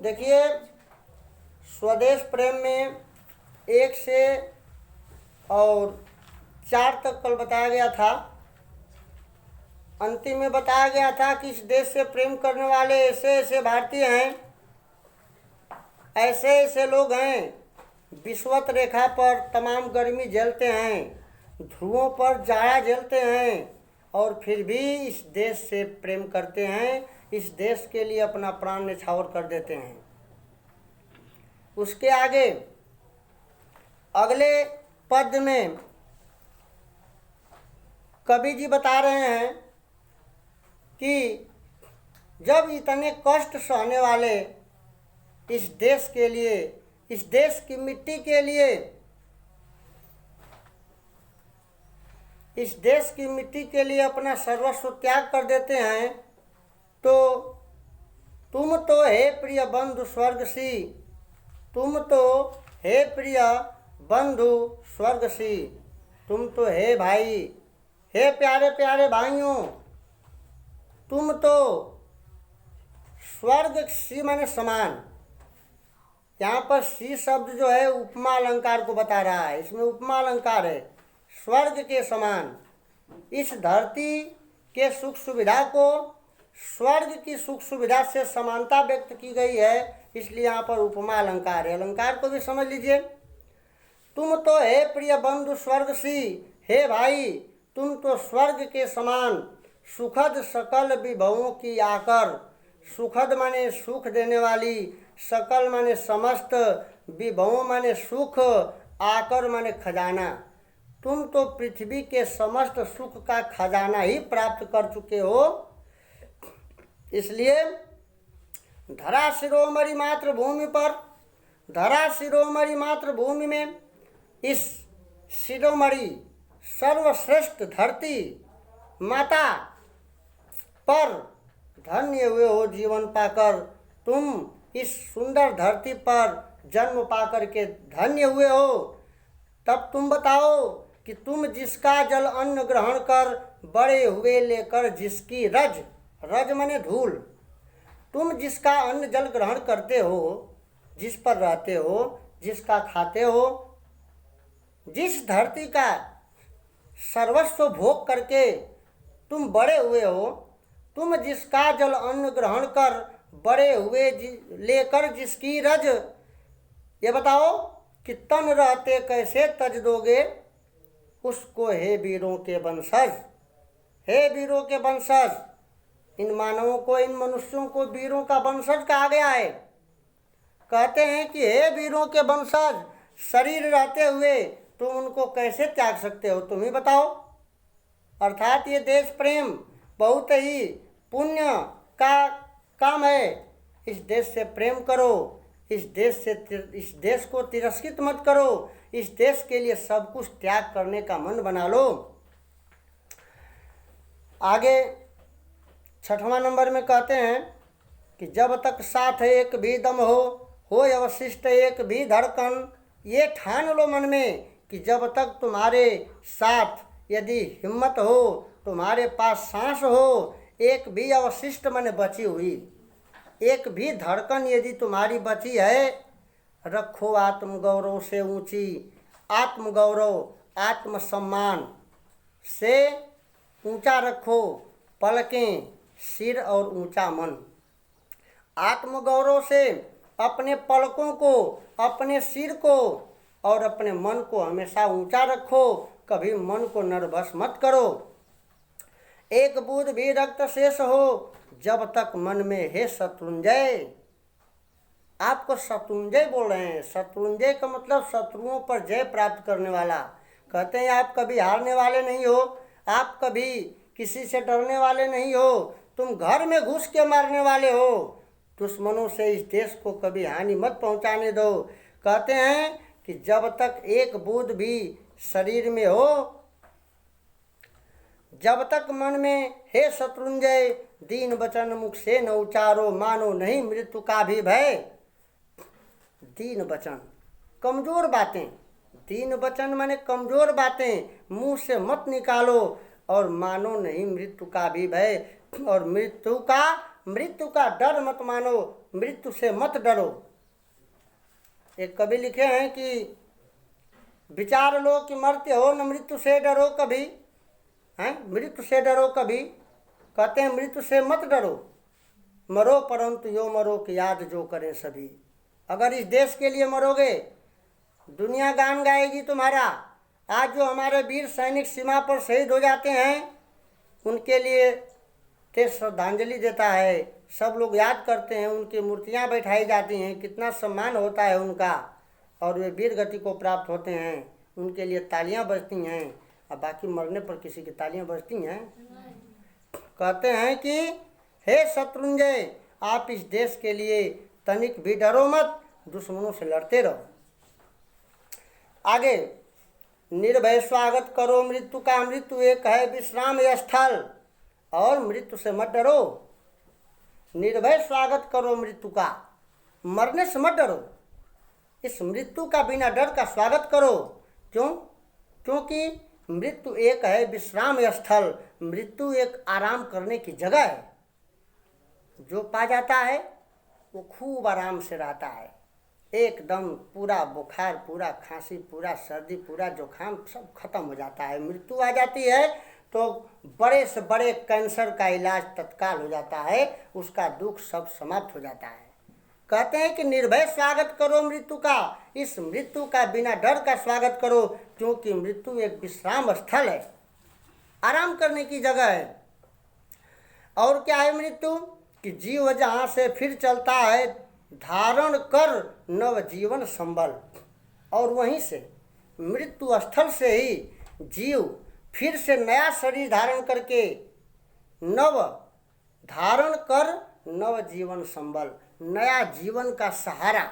देखिए, स्वदेश प्रेम में 1 से और 4 तक कल बताया गया था। अंतिम में बताया गया था कि इस देश से प्रेम करने वाले ऐसे ऐसे भारतीय हैं, ऐसे ऐसे लोग हैं, विषुवत रेखा पर तमाम गर्मी झेलते हैं, ध्रुवों पर जाड़ा झेलते हैं, और फिर भी इस देश से प्रेम करते हैं, इस देश के लिए अपना प्राण न्यौछावर कर देते हैं। उसके आगे अगले पद में कवि जी बता रहे हैं कि जब इतने कष्ट सहने वाले इस देश के लिए, इस देश की मिट्टी के लिए, इस देश की मिट्टी के लिए अपना सर्वस्व त्याग कर देते हैं, तो तुम तो हे प्रिय बंधु स्वर्गसी, तुम तो हे प्रिय बंधु स्वर्गसी, तुम तो हे भाई, हे प्यारे प्यारे भाइयों, तुम तो स्वर्ग सी माने समान। यहाँ पर सी शब्द जो है उपमा अलंकार को बता रहा है, इसमें उपमा अलंकार है। स्वर्ग के समान इस धरती के सुख सुविधा को स्वर्ग की सुख सुविधा से समानता व्यक्त की गई है, इसलिए यहाँ पर उपमा अलंकार है। अलंकार को भी समझ लीजिए। तुम तो हे प्रिय बंधु स्वर्गसी, हे भाई तुम तो स्वर्ग के समान सुखद सकल विभवों की आकर, सुखद माने सुख देने वाली, सकल माने समस्त, विभवों माने सुख, आकर माने खजाना। तुम तो पृथ्वी के समस्त सुख का खजाना ही प्राप्त कर चुके हो, इसलिए धरा शिरोमणि मातृभूमि पर, धरा शिरोमणि मातृभूमि में इस शिरोमणि सर्वश्रेष्ठ धरती माता पर धन्य हुए हो जीवन पाकर। तुम इस सुंदर धरती पर जन्म पाकर के धन्य हुए हो। तब तुम बताओ कि तुम जिसका जल अन्न ग्रहण कर बड़े हुए लेकर, जिसकी रज, रज माने धूल, तुम जिसका अन्न जल ग्रहण करते हो, जिस पर रहते हो, जिसका खाते हो, जिस धरती का सर्वस्व भोग करके तुम बड़े हुए हो, तुम जिसका जल अन्न ग्रहण कर बड़े हुए लेकर जिसकी रज, ये बताओ कि तन रहते कैसे तज दोगे उसको, हे वीरों के वंशज, हे वीरों के वंशज। इन मानवों को, इन मनुष्यों को वीरों का वंशज कहा गया है। कहते हैं कि हे वीरों के वंशज, शरीर रहते हुए तुम उनको कैसे त्याग सकते हो, तुम ही बताओ। अर्थात ये देश प्रेम बहुत ही पुण्य का काम है। इस देश से प्रेम करो, इस देश को तिरस्कृत मत करो, इस देश के लिए सब कुछ त्याग करने का मन बना लो। आगे 6वां नंबर में कहते हैं कि जब तक साथ एक भी दम हो अवशिष्ट एक भी धड़कन, ये ठान लो मन में कि जब तक तुम्हारे साथ यदि हिम्मत हो, तुम्हारे पास सांस हो, एक भी अवशिष्ट माने बची हुई, एक भी धड़कन यदि तुम्हारी बची है, रखो आत्मगौरव से ऊंची, आत्मगौरव आत्मसम्मान से ऊंचा रखो पलकें, सिर और ऊंचा मन। आत्मगौरव से अपने पलकों को, अपने सिर को और अपने मन को हमेशा ऊंचा रखो, कभी मन को नर्वस मत करो। एक बूंद भी रक्त शेष हो जब तक मन में है शत्रुंजय। आपको शत्रुंजय बोल रहे हैं। शत्रुंजय का मतलब शत्रुओं पर जय प्राप्त करने वाला। कहते हैं आप कभी हारने वाले नहीं हो, आप कभी किसी से डरने वाले नहीं हो, तुम घर में घुस के मारने वाले हो। दुश्मनों से इस देश को कभी हानि मत पहुंचाने दो। कहते हैं कि जब तक एक बूंद भी शरीर में हो, जब तक मन में हे शत्रुंजय, दीन वचन मुख से न उचारो, मानो नहीं मृत्यु का भी भय। दीन वचन, कमजोर बातें, दीन वचन माने कमजोर बातें मुंह से मत निकालो, और मानो नहीं मृत्यु का भी भय, और मृत्यु का मृत्यु का डर मत मानो, मृत्यु से मत डरो। एक कवि लिखे हैं कि विचार लो कि मरते हो न मृत्यु से डरो कभी, हैं, मृत्यु से डरो कभी। कहते हैं मृत्यु से मत डरो, मरो परंतु यो मरो कि याद जो करें सभी। अगर इस देश के लिए मरोगे, दुनिया गान गाएगी तुम्हारा। आज जो हमारे वीर सैनिक सीमा पर शहीद हो जाते हैं, उनके लिए देश श्रद्धांजलि देता है, सब लोग याद करते हैं, उनकी मूर्तियां बैठाई जाती हैं, कितना सम्मान होता है उनका, और वे वीर गति को प्राप्त होते हैं, उनके लिए तालियां बजती हैं। अब बाकी मरने पर किसी की तालियां बजती हैं? कहते हैं कि हे शत्रुंजय, आप इस देश के लिए तनिक भी डरो मत, दुश्मनों से लड़ते रहो। आगे, निर्भय स्वागत करो मृत्यु का, मृत्यु एक है विश्राम स्थल, और मृत्यु से मत डरो। निर्भय स्वागत करो मृत्यु का, मरने से मत डरो, इस मृत्यु का बिना डर का स्वागत करो। क्यों? क्योंकि मृत्यु एक है विश्राम स्थल, मृत्यु एक आराम करने की जगह है। जो पा जाता है वो खूब आराम से रहता है, एकदम पूरा बुखार, पूरा खांसी, पूरा सर्दी, पूरा जुकाम सब खत्म हो जाता है। मृत्यु आ जाती है तो बड़े से बड़े कैंसर का इलाज तत्काल हो जाता है, उसका दुख सब समाप्त हो जाता है। कहते हैं कि निर्भय स्वागत करो मृत्यु का, इस मृत्यु का बिना डर का स्वागत करो, क्योंकि मृत्यु एक विश्राम स्थल है, आराम करने की जगह है। और क्या है मृत्यु? कि जीव जहाँ से फिर चलता है, धारण कर नव जीवन संबल, और वहीं से मृत्यु स्थल से ही जीव फिर से नया शरीर धारण करके धारण कर नव जीवन संबल, नया जीवन का सहारा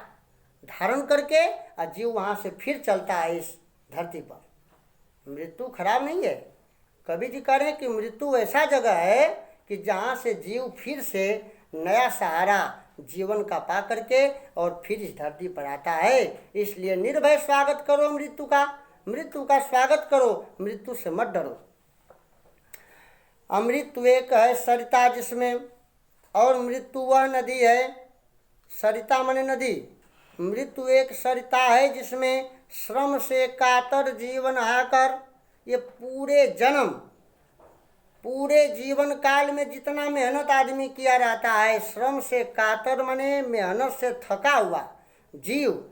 धारण करके जीव वहाँ से फिर चलता है इस धरती पर। मृत्यु खराब नहीं है। कवि जी कह रहे हैं कि मृत्यु ऐसा जगह है कि जहाँ से जीव फिर से नया सहारा जीवन का पा करके और फिर इस धरती पर आता है। इसलिए निर्भय स्वागत करो मृत्यु का, मृत्यु का स्वागत करो, मृत्यु से मत डरो। अमृत्यु एक है सरिता जिसमें, और मृत्यु वह नदी है, सरिता माने नदी, मृत्यु एक सरिता है जिसमें श्रम से कातर जीवन आकर, ये पूरे जीवन काल में जितना मेहनत आदमी किया रहता है, श्रम से कातर माने मेहनत से थका हुआ जीव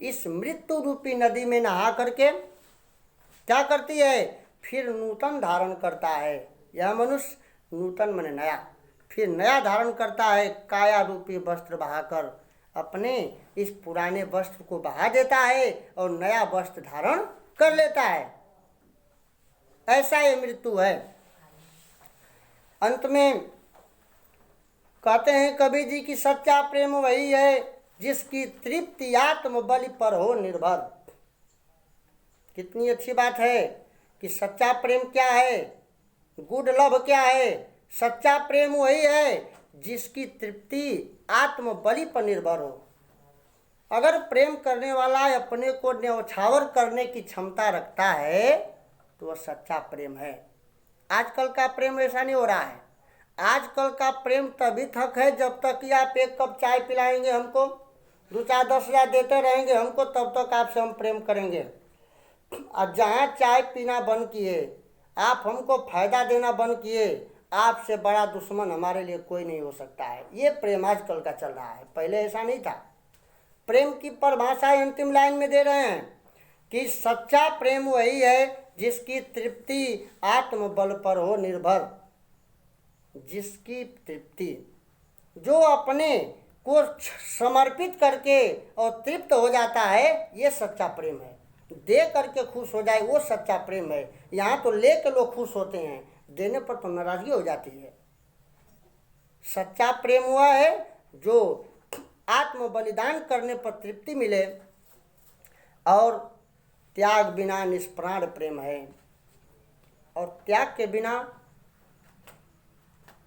इस मृत्यु रूपी नदी में नहा करके क्या करती है? फिर नूतन धारण करता है। यह मनुष्य नूतन माने नया, फिर नया धारण करता है, काया रूपी वस्त्र बहाकर अपने इस पुराने वस्त्र को बहा देता है और नया वस्त्र धारण कर लेता है। ऐसा ये मृत्यु है। अंत में कहते हैं कबीर जी की सच्चा प्रेम वही है जिसकी तृप्ति आत्म बल पर हो निर्भर। कितनी अच्छी बात है कि सच्चा प्रेम क्या है, गुड लव क्या है। सच्चा प्रेम वही है जिसकी तृप्ति आत्म बलि पर निर्भर हो। अगर प्रेम करने वाला अपने को न्यौछावर करने की क्षमता रखता है तो वह सच्चा प्रेम है। आजकल का प्रेम ऐसा नहीं हो रहा है। आजकल का प्रेम तभी तक है जब तक कि आप एक कप चाय पिलाएंगे हमको, 2-4-10 हज़ार देते रहेंगे हमको, तब तक आपसे हम प्रेम करेंगे। अब जहाँ चाय पीना बंद किए, आप हमको फ़ायदा देना बंद किए, आपसे बड़ा दुश्मन हमारे लिए कोई नहीं हो सकता है। ये प्रेम आजकल का चल रहा है, पहले ऐसा नहीं था। प्रेम की परिभाषा अंतिम लाइन में दे रहे हैं कि सच्चा प्रेम वही है जिसकी तृप्ति आत्मबल पर हो निर्भर। जिसकी तृप्ति, जो अपने को समर्पित करके और तृप्त हो जाता है, ये सच्चा प्रेम है। दे करके खुश हो जाए वो सच्चा प्रेम है। यहाँ तो ले के लोग खुश होते हैं, देने पर तो नाराजगी हो जाती है। सच्चा प्रेम हुआ है जो आत्म बलिदान करने पर तृप्ति मिले, और त्याग बिना निष्प्राण प्रेम है। और त्याग के बिना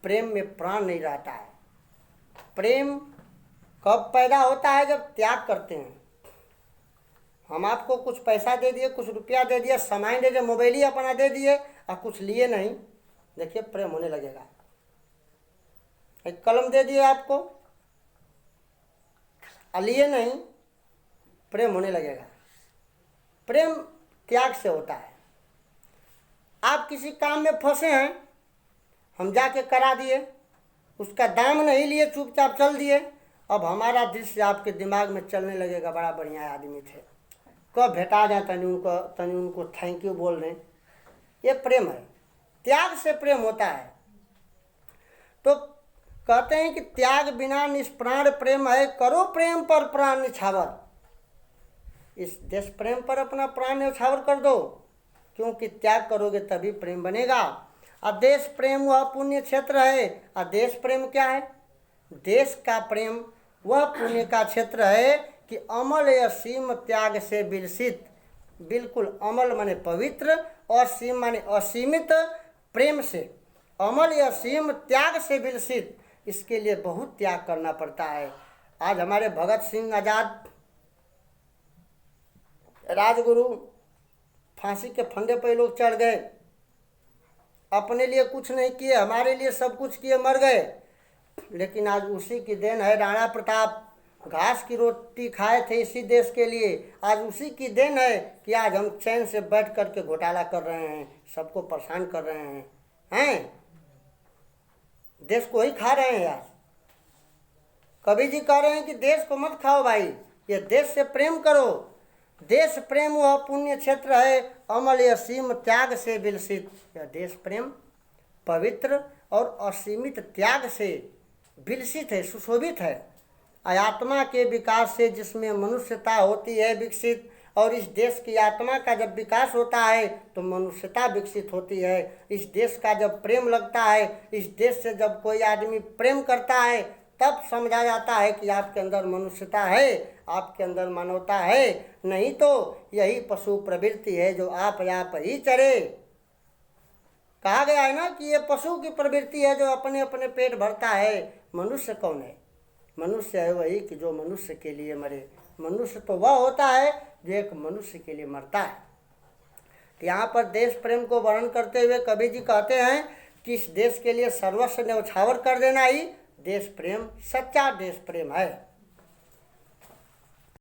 प्रेम में प्राण नहीं रहता है। प्रेम कब पैदा होता है? जब त्याग करते हैं। हम आपको कुछ पैसा दे दिए, कुछ रुपया दे दिए, सामान दे दिए, मोबाइल ही अपना दे दिए और कुछ लिए नहीं, देखिए प्रेम होने लगेगा। एक कलम दे दिए आपको, लिए नहीं, प्रेम होने लगेगा। प्रेम त्याग से होता है। आप किसी काम में फंसे हैं, हम जाके करा दिए, उसका दाम नहीं लिए, चुपचाप चल दिए। अब हमारा दृश्य आपके दिमाग में चलने लगेगा, बड़ा बढ़िया आदमी थे, कब भेटा जाए तनी उनको थैंक यू बोल दें। ये प्रेम है, त्याग से प्रेम होता है। तो कहते हैं कि त्याग बिना निष्प्राण प्रेम है, करो प्रेम पर प्राण निछावर। इस देश प्रेम पर अपना प्राण न्यौछावर कर दो, क्योंकि त्याग करोगे तभी प्रेम बनेगा। अदेश प्रेम वह पुण्य क्षेत्र है। अदेश प्रेम क्या है? देश का प्रेम वह पुण्य का क्षेत्र है कि अमल असीम त्याग से विलसित, बिल्कुल अमल माने पवित्र, असीम माने असीमित प्रेम से, अमल असीम त्याग से विलसित। इसके लिए बहुत त्याग करना पड़ता है। आज हमारे भगत सिंह आज़ाद राजगुरु फांसी के फंदे पर लोग चढ़ गए, अपने लिए कुछ नहीं किए, हमारे लिए सब कुछ किए, मर गए। लेकिन आज उसी की देन है, राणा प्रताप घास की रोटी खाए थे इसी देश के लिए, आज उसी की देन है कि आज हम चैन से बैठ करके घोटाला कर रहे हैं, सबको परेशान कर रहे हैं देश को ही खा रहे हैं यार। कबीर जी कह रहे हैं कि देश को मत खाओ भाई, ये देश से प्रेम करो। देश प्रेम वह पुण्य क्षेत्र है, अमल असीम त्याग से विलसित। यह देश प्रेम पवित्र और असीमित त्याग से विलसित है, सुशोभित है। आत्मा के विकास से जिसमें मनुष्यता होती है विकसित, और इस देश की आत्मा का जब विकास होता है तो मनुष्यता विकसित होती है। इस देश का जब प्रेम लगता है, इस देश से जब कोई आदमी प्रेम करता है, तब समझा जाता है कि आपके अंदर मनुष्यता है, आपके अंदर मानवता है। नहीं तो यही पशु प्रवृत्ति है जो आप ही चरे। कहा गया है ना कि ये पशु की प्रवृत्ति है जो अपने अपने पेट भरता है। मनुष्य कौन है? मनुष्य है वही कि जो मनुष्य के लिए मरे। मनुष्य तो वह होता है जो एक मनुष्य के लिए मरता है। तो यहाँ पर देश प्रेम को वर्णन करते हुए कबीर जी कहते हैं कि इस देश के लिए सर्वस्व न्यौछावर कर देना ही देश प्रेम, सच्चा देश प्रेम है।